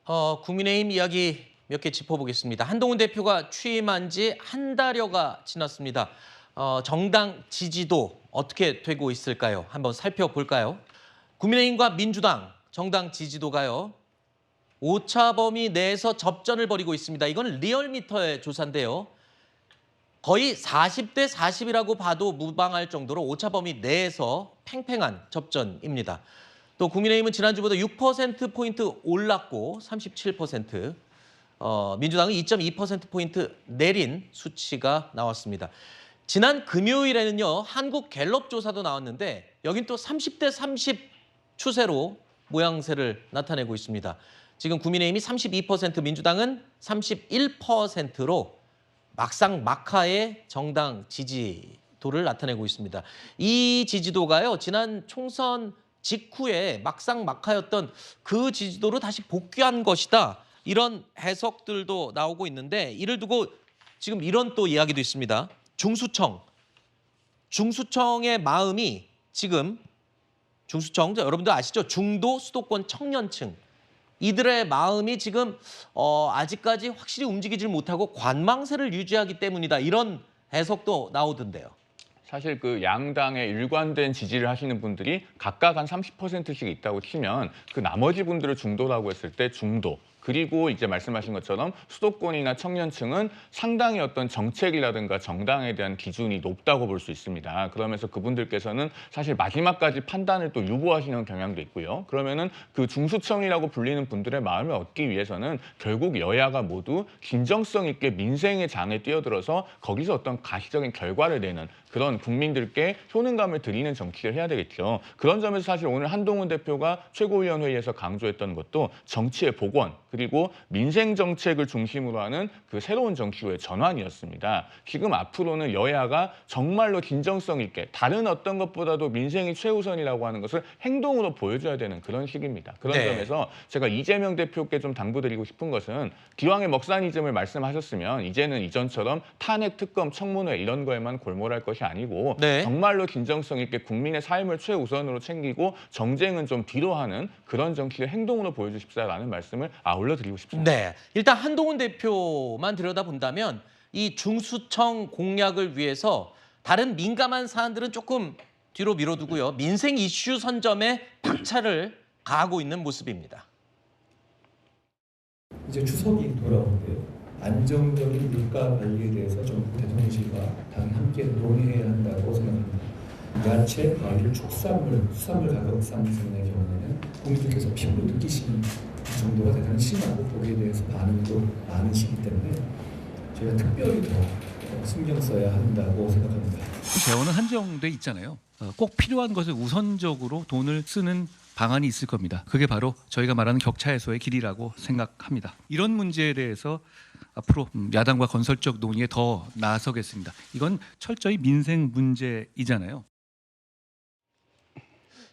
국민의힘 이야기 몇 개 짚어보겠습니다. 한동훈 대표가 취임한 지 한 달여가 지났습니다. 정당 지지도 어떻게 되고 있을까요? 한번 살펴볼까요? 국민의힘과 민주당 정당 지지도가요. 오차 범위 내에서 접전을 벌이고 있습니다. 이건 리얼미터의 조사인데요. 거의 40대 40이라고 봐도 무방할 정도로 오차 범위 내에서 팽팽한 접전입니다. 또 국민의힘은 지난주보다 6%포인트 올랐고 37%, 민주당은 2.2%포인트 내린 수치가 나왔습니다. 지난 금요일에는요, 한국 갤럽 조사도 나왔는데 여긴 또 30대 30 추세로 모양새를 나타내고 있습니다. 지금 국민의힘이 32%, 민주당은 31%로 막상 막하의 정당 지지도를 나타내고 있습니다. 이 지지도가요, 지난 총선 직후에 막상 막하였던 그 지지도로 다시 복귀한 것이다. 이런 해석들도 나오고 있는데 이를 두고 지금 이런 또 이야기도 있습니다. 중수청의 마음이 지금 중수청, 여러분들 아시죠? 중도 수도권 청년층. 이들의 마음이 지금 아직까지 확실히 움직이질 못하고 관망세를 유지하기 때문이다. 이런 해석도 나오던데요. 사실 그 양당의 일관된 지지를 하시는 분들이 각각 한 30%씩 있다고 치면 그 나머지 분들을 중도라고 했을 때 중도, 그리고 이제 말씀하신 것처럼 수도권이나 청년층은 상당히 어떤 정책이라든가 정당에 대한 기준이 높다고 볼 수 있습니다. 그러면서 그분들께서는 사실 마지막까지 판단을 또 유보하시는 경향도 있고요. 그러면은 그 중수청이라고 불리는 분들의 마음을 얻기 위해서는 결국 여야가 모두 진정성 있게 민생의 장에 뛰어들어서 거기서 어떤 가시적인 결과를 내는 그런 국민들께 효능감을 드리는 정치를 해야 되겠죠. 그런 점에서 사실 오늘 한동훈 대표가 최고위원회의에서 강조했던 것도 정치의 복원, 그리고 민생 정책을 중심으로 하는 그 새로운 정치로의 전환이었습니다. 지금 앞으로는 여야가 정말로 진정성 있게 다른 어떤 것보다도 민생이 최우선이라고 하는 것을 행동으로 보여줘야 되는 그런 시기입니다. 그런 점에서 제가 이재명 대표께 좀 당부드리고 싶은 것은 기왕의 먹사니즘을 말씀하셨으면 이제는 이전처럼 탄핵, 특검, 청문회 이런 거에만 골몰할 것이 아니고 정말로 진정성 있게 국민의 삶을 최우선으로 챙기고 정쟁은 좀 뒤로 하는 그런 정치를 행동으로 보여주십사라는 말씀을 아울러 드리고 싶습니다. 네, 일단 한동훈 대표만 들여다본다면 이 중수청 공약을 위해서 다른 민감한 사안들은 조금 뒤로 밀어두고요. 민생 이슈 선점에 박차를 가하고 있는 모습입니다. 이제 추석이 돌아오는데요. 안정적인 물가 관리에 대해서 좀 대통령실과 당이 함께 논의해야 한다고 생각합니다. 야채, 과일, 축산물, 수산물 가격 상승의 경우에는 국민들께서 피부로 느끼시는 정도가 대단히 심하고 거기에 대해서 반응도 많으시기 때문에 저희가 특별히 더 신경 써야 한다고 생각합니다. 재원은 한정돼 있잖아요. 꼭 필요한 것을 우선적으로 돈을 쓰는 방안이 있을 겁니다. 그게 바로 저희가 말하는 격차 해소의 길이라고 생각합니다. 이런 문제에 대해서 앞으로 야당과 건설적 논의에 더 나서겠습니다. 이건 철저히 민생 문제이잖아요.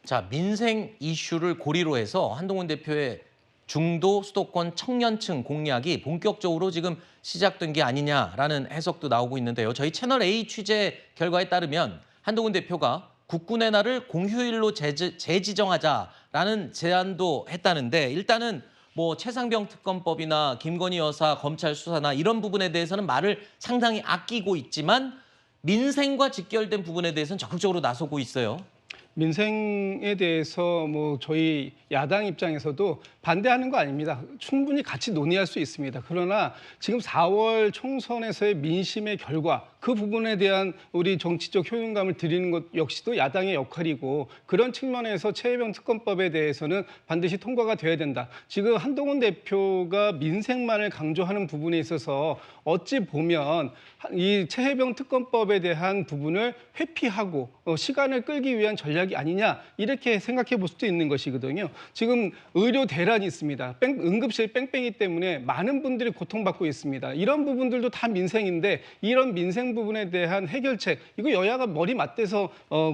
자, 민생 이슈를 고리로 해서 한동훈 대표의 중도 수도권 청년층 공약이 본격적으로 지금 시작된 게 아니냐라는 해석도 나오고 있는데요. 저희 채널 A 취재 결과에 따르면 한동훈 대표가 국군의 날을 공휴일로 재지정하자라는 제안도 했다는데 일단은 뭐 최상병 특검법이나 김건희 여사 검찰 수사나 이런 부분에 대해서는 말을 상당히 아끼고 있지만 민생과 직결된 부분에 대해서는 적극적으로 나서고 있어요. 민생에 대해서 뭐 저희 야당 입장에서도 반대하는 거 아닙니다. 충분히 같이 논의할 수 있습니다. 그러나 지금 4월 총선에서의 민심의 결과 그 부분에 대한 우리 정치적 효용감을 드리는 것 역시도 야당의 역할이고 그런 측면에서 최혜병 특검법에 대해서는 반드시 통과가 돼야 된다. 지금 한동훈 대표가 민생만을 강조하는 부분에 있어서 어찌 보면 이 최혜병 특검법에 대한 부분을 회피하고 시간을 끌기 위한 전략이 아니냐 이렇게 생각해 볼 수도 있는 것이거든요. 지금 의료 대란이 있습니다. 응급실 뺑뺑이 때문에 많은 분들이 고통받고 있습니다. 이런 부분들도 다 민생인데 이런 민생 부분에 대한 해결책 이거 여야가 머리 맞대서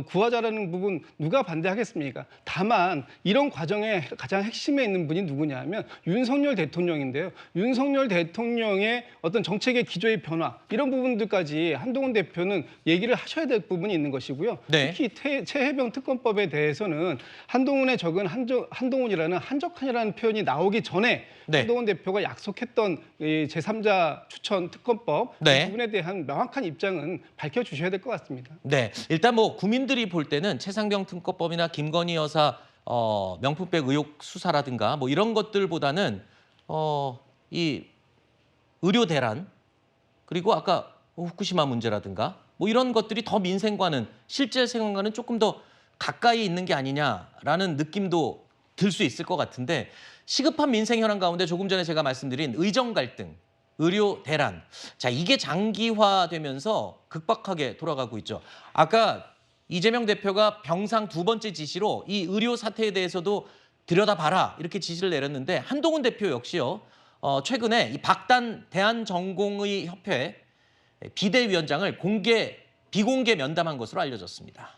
구하자라는 부분 누가 반대하겠습니까? 다만 이런 과정의 가장 핵심에 있는 분이 누구냐 하면 윤석열 대통령인데요. 윤석열 대통령의 어떤 정책의 기조의 변화 이런 부분들까지 한동훈 대표는 얘기를 하셔야 될 부분이 있는 것이고요. 특히 최혜병 특검법에 대해서는 한동훈의 적은 한동훈이라는 한적한이라는 추천이라는 표현이 나오기 전에 네. 한동훈 대표가 약속했던 이 제3자 추천 특검법 네. 그 부분에 대한 명확한 입장은 밝혀주셔야 될 것 같습니다. 네, 일단 뭐 국민들이 볼 때는 최상병 특검법이나 김건희 여사 명품백 의혹 수사라든가 뭐 이런 것들보다는 이 의료 대란 그리고 아까 후쿠시마 문제라든가 뭐 이런 것들이 더 민생과는 실제 생활과는 조금 더 가까이 있는 게 아니냐라는 느낌도 들 수 있을 것 같은데 시급한 민생 현안 가운데 조금 전에 제가 말씀드린 의정 갈등, 의료 대란. 자, 이게 장기화되면서 급박하게 돌아가고 있죠. 아까 이재명 대표가 병상 2번째 지시로 이 의료 사태에 대해서도 들여다봐라 이렇게 지시를 내렸는데 한동훈 대표 역시요. 최근에 이 박단 대한전공의 협회 비대위원장을 비공개 면담한 것으로 알려졌습니다.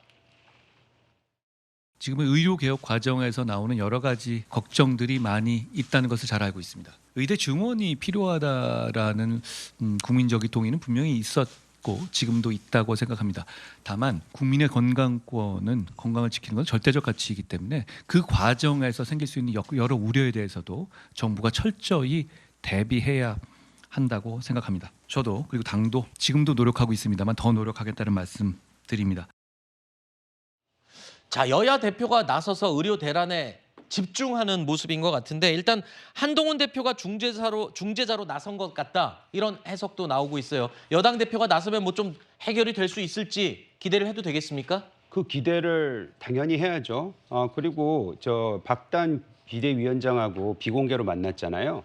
지금은 의료개혁 과정에서 나오는 여러 가지 걱정들이 많이 있다는 것을 잘 알고 있습니다. 의대 증원이 필요하다라는 국민적인 동의는 분명히 있었고 지금도 있다고 생각합니다. 다만 국민의 건강을 지키는 건 절대적 가치이기 때문에 그 과정에서 생길 수 있는 여러 우려에 대해서도 정부가 철저히 대비해야 한다고 생각합니다. 저도 그리고 당도 지금도 노력하고 있습니다만 더 노력하겠다는 말씀 드립니다. 자, 여야 대표가 나서서 의료 대란에 집중하는 모습인 것 같은데 일단 한동훈 대표가 중재자로 나선 것 같다 이런 해석도 나오고 있어요. 여당 대표가 나서면 뭐 좀 해결이 될 수 있을지 기대를 해도 되겠습니까? 그 기대를 당연히 해야죠. 그리고 저 박단 비대위원장하고 비공개로 만났잖아요.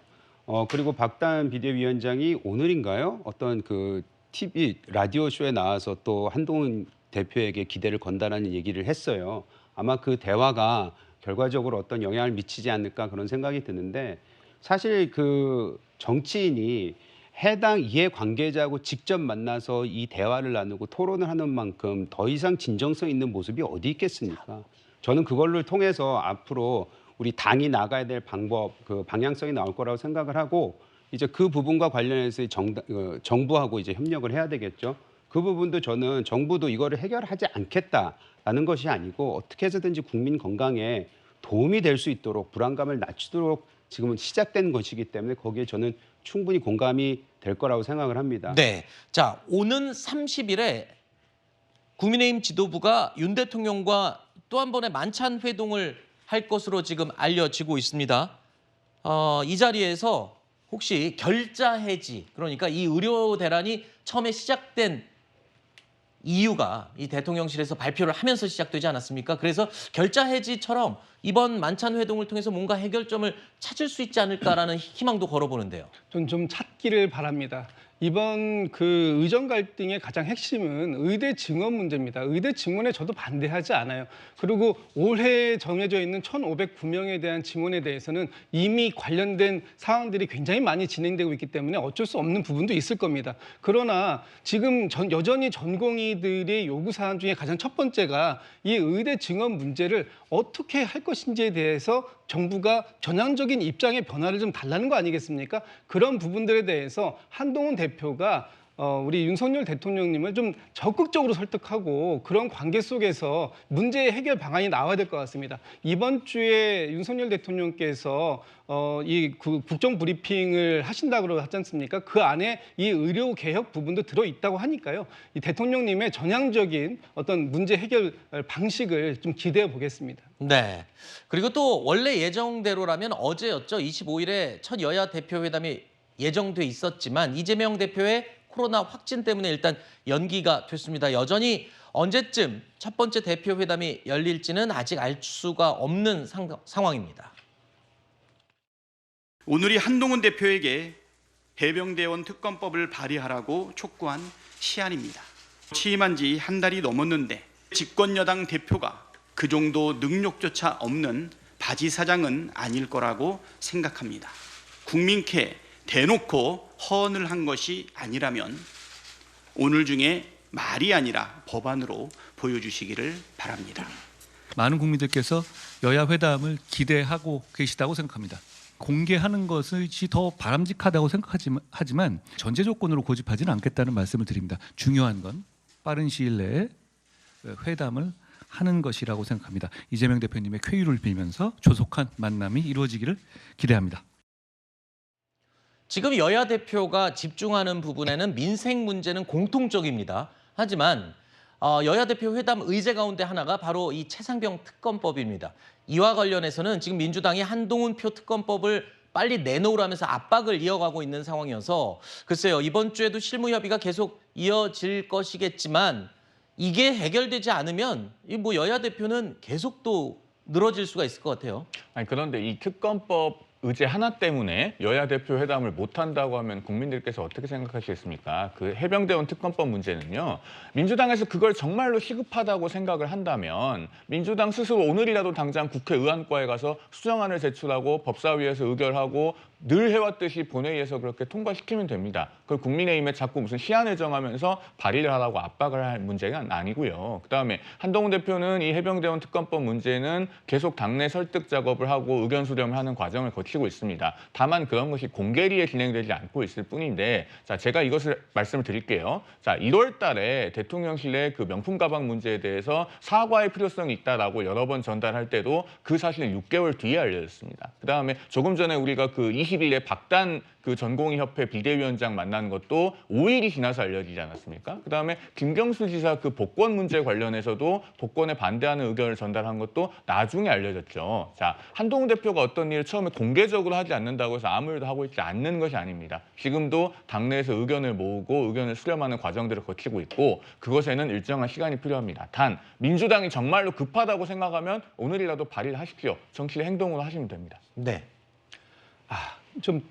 그리고 박단 비대위원장이 오늘인가요? 어떤 그 TV 라디오 쇼에 나와서 또 한동훈 대표에게 기대를 건다라는 얘기를 했어요. 아마 그 대화가 결과적으로 어떤 영향을 미치지 않을까 그런 생각이 드는데 사실 그 정치인이 해당 이해관계자하고 직접 만나서 이 대화를 나누고 토론을 하는 만큼 더 이상 진정성 있는 모습이 어디 있겠습니까? 저는 그걸로 통해서 앞으로 우리 당이 나가야 될 방법, 그 방향성이 나올 거라고 생각을 하고 이제 그 부분과 관련해서 정부하고 이제 협력을 해야 되겠죠. 그 부분도 저는 정부도 이거를 해결하지 않겠다라는 것이 아니고 어떻게 해서든지 국민 건강에 도움이 될 수 있도록 불안감을 낮추도록 지금은 시작된 것이기 때문에 거기에 저는 충분히 공감이 될 거라고 생각을 합니다. 네. 자, 오는 30일에 국민의힘 지도부가 윤 대통령과 또 한 번의 만찬 회동을 할 것으로 지금 알려지고 있습니다. 이 자리에서 혹시 결자 해지, 그러니까 이 의료 대란이 처음에 시작된 이유가 이 대통령실에서 발표를 하면서 시작되지 않았습니까? 그래서 결자 해지처럼 이번 만찬 회동을 통해서 뭔가 해결점을 찾을 수 있지 않을까라는 희망도 걸어보는데요. 전 좀 찾기를 바랍니다. 이번 그 의정 갈등의 가장 핵심은 의대 증원 문제입니다. 의대 증원에 저도 반대하지 않아요. 그리고 올해 정해져 있는 1,509명에 대한 증원에 대해서는 이미 관련된 상황들이 굉장히 많이 진행되고 있기 때문에 어쩔 수 없는 부분도 있을 겁니다. 그러나 지금 여전히 전공의들의 요구사항 중에 가장 첫 번째가 이 의대 증원 문제를 어떻게 할 것인지에 대해서 정부가 전향적인 입장의 변화를 좀 달라는 거 아니겠습니까? 그런 부분들에 대해서 한동훈 대표가 우리 윤석열 대통령님을 좀 적극적으로 설득하고 그런 관계 속에서 문제의 해결 방안이 나와야 될 것 같습니다. 이번 주에 윤석열 대통령께서 이 국정 브리핑을 하신다고 하지 않습니까? 그 안에 이 의료 개혁 부분도 들어 있다고 하니까요. 이 대통령님의 전향적인 어떤 문제 해결 방식을 좀 기대해 보겠습니다. 네. 그리고 또 원래 예정대로라면 어제였죠. 25일에 첫 여야 대표 회담이 예정돼 있었지만 이재명 대표의 코로나 확진 때문에 일단 연기가 됐습니다. 여전히 언제쯤 첫 번째 대표 회담이 열릴지는 아직 알 수가 없는 상황입니다. 오늘이 한동훈 대표에게 해병대원 특검법을 발의하라고 촉구한 시한입니다. 취임한 지 한 달이 넘었는데 집권여당 대표가 그 정도 능력조차 없는 바지 사장은 아닐 거라고 생각합니다. 국민께 대놓고 허언을 한 것이 아니라면 오늘 중에 말이 아니라 법안으로 보여주시기를 바랍니다. 많은 국민들께서 여야 회담을 기대하고 계시다고 생각합니다. 공개하는 것이 더 바람직하다고 생각하지만 전제 조건으로 고집하지는 않겠다는 말씀을 드립니다. 중요한 건 빠른 시일 내에 회담을 하는 것이라고 생각합니다. 이재명 대표님의 쾌유를 빌면서 조속한 만남이 이루어지기를 기대합니다. 지금 여야 대표가 집중하는 부분에는 민생 문제는 공통적입니다. 하지만 여야 대표 회담 의제 가운데 하나가 바로 이 최상병 특검법입니다. 이와 관련해서는 지금 민주당이 한동훈 표 특검법을 빨리 내놓으라면서 압박을 이어가고 있는 상황이어서 글쎄요, 이번 주에도 실무 협의가 계속 이어질 것이겠지만 이게 해결되지 않으면 이 뭐 여야 대표는 계속 또 늘어질 수가 있을 것 같아요. 아니, 그런데 이 특검법 의제 하나 때문에 여야 대표 회담을 못 한다고 하면 국민들께서 어떻게 생각하시겠습니까? 그 해병대원 특검법 문제는요. 민주당에서 그걸 정말로 시급하다고 생각을 한다면 민주당 스스로 오늘이라도 당장 국회 의안과에 가서 수정안을 제출하고 법사위에서 의결하고 늘 해왔듯이 본회의에서 그렇게 통과시키면 됩니다. 그걸 국민의힘에 자꾸 무슨 시한을 정하면서 발의를 하라고 압박을 할 문제가 아니고요. 그다음에 한동훈 대표는 이 해병대원 특검법 문제는 계속 당내 설득 작업을 하고 의견 수렴을 하는 과정을 거치고 있습니다. 다만 그런 것이 공개리에 진행되지 않고 있을 뿐인데, 자, 제가 이것을 말씀을 드릴게요. 자, 1월 달에 대통령실의 그 명품 가방 문제에 대해서 사과의 필요성이 있다라고 여러 번 전달할 때도 그 사실은 6개월 뒤에 알려졌습니다. 그다음에 조금 전에 우리가 그 20일에 박단 그 전공의협회 비대위원장 만난 것도 5일이 지나서 알려지지 않았습니까? 그다음에 김경수 지사 그 복권 문제 관련해서도 복권에 반대하는 의견을 전달한 것도 나중에 알려졌죠. 자, 한동훈 대표가 어떤 일을 처음에 공개적으로 하지 않는다고 해서 아무 일도 하고 있지 않는 것이 아닙니다. 지금도 당내에서 의견을 모으고 의견을 수렴하는 과정들을 거치고 있고 그것에는 일정한 시간이 필요합니다. 단 민주당이 정말로 급하다고 생각하면 오늘이라도 발의를 하십시오. 정치의 행동으로 하시면 됩니다. 네. 좀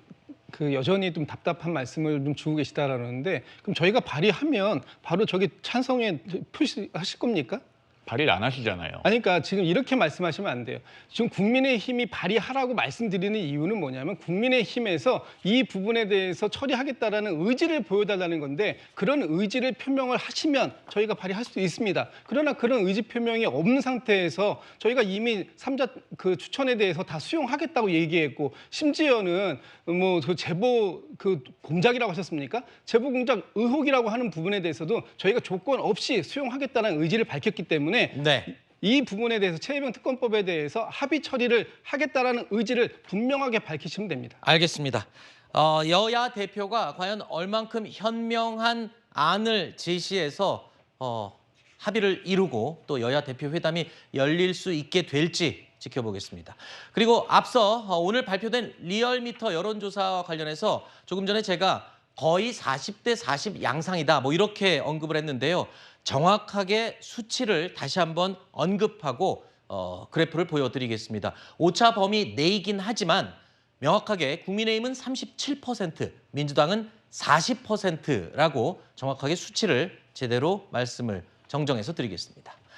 그 여전히 좀 답답한 말씀을 좀 주고 계시다라는데, 그럼 저희가 발의하면 바로 저기 찬성에 표시하실 겁니까? 발의를 안 하시잖아요. 아니, 그러니까 지금 이렇게 말씀하시면 안 돼요. 지금 국민의힘이 발의하라고 말씀드리는 이유는 뭐냐면 국민의힘에서 이 부분에 대해서 처리하겠다라는 의지를 보여달라는 건데, 그런 의지를 표명을 하시면 저희가 발의할 수 있습니다. 그러나 그런 의지 표명이 없는 상태에서 저희가 이미 3자 그 추천에 대해서 다 수용하겠다고 얘기했고, 심지어는 뭐 그 제보 그 공작이라고 하셨습니까? 제보 공작 의혹이라고 하는 부분에 대해서도 저희가 조건 없이 수용하겠다는 의지를 밝혔기 때문에 네. 이 부분에 대해서 최혜병 특검법에 대해서 합의 처리를 하겠다라는 의지를 분명하게 밝히시면 됩니다. 알겠습니다. 여야 대표가 과연 얼만큼 현명한 안을 제시해서 합의를 이루고 또 여야 대표 회담이 열릴 수 있게 될지 지켜보겠습니다. 그리고 앞서 오늘 발표된 리얼미터 여론조사와 관련해서 조금 전에 제가 거의 40대 40 양상이다 뭐 이렇게 언급을 했는데요. 정확하게 수치를 다시 한번 언급하고 그래프를 보여드리겠습니다. 오차 범위 내이긴 하지만 명확하게 국민의힘은 37%, 민주당은 40%라고 정확하게 수치를 제대로 말씀을 정정해서 드리겠습니다.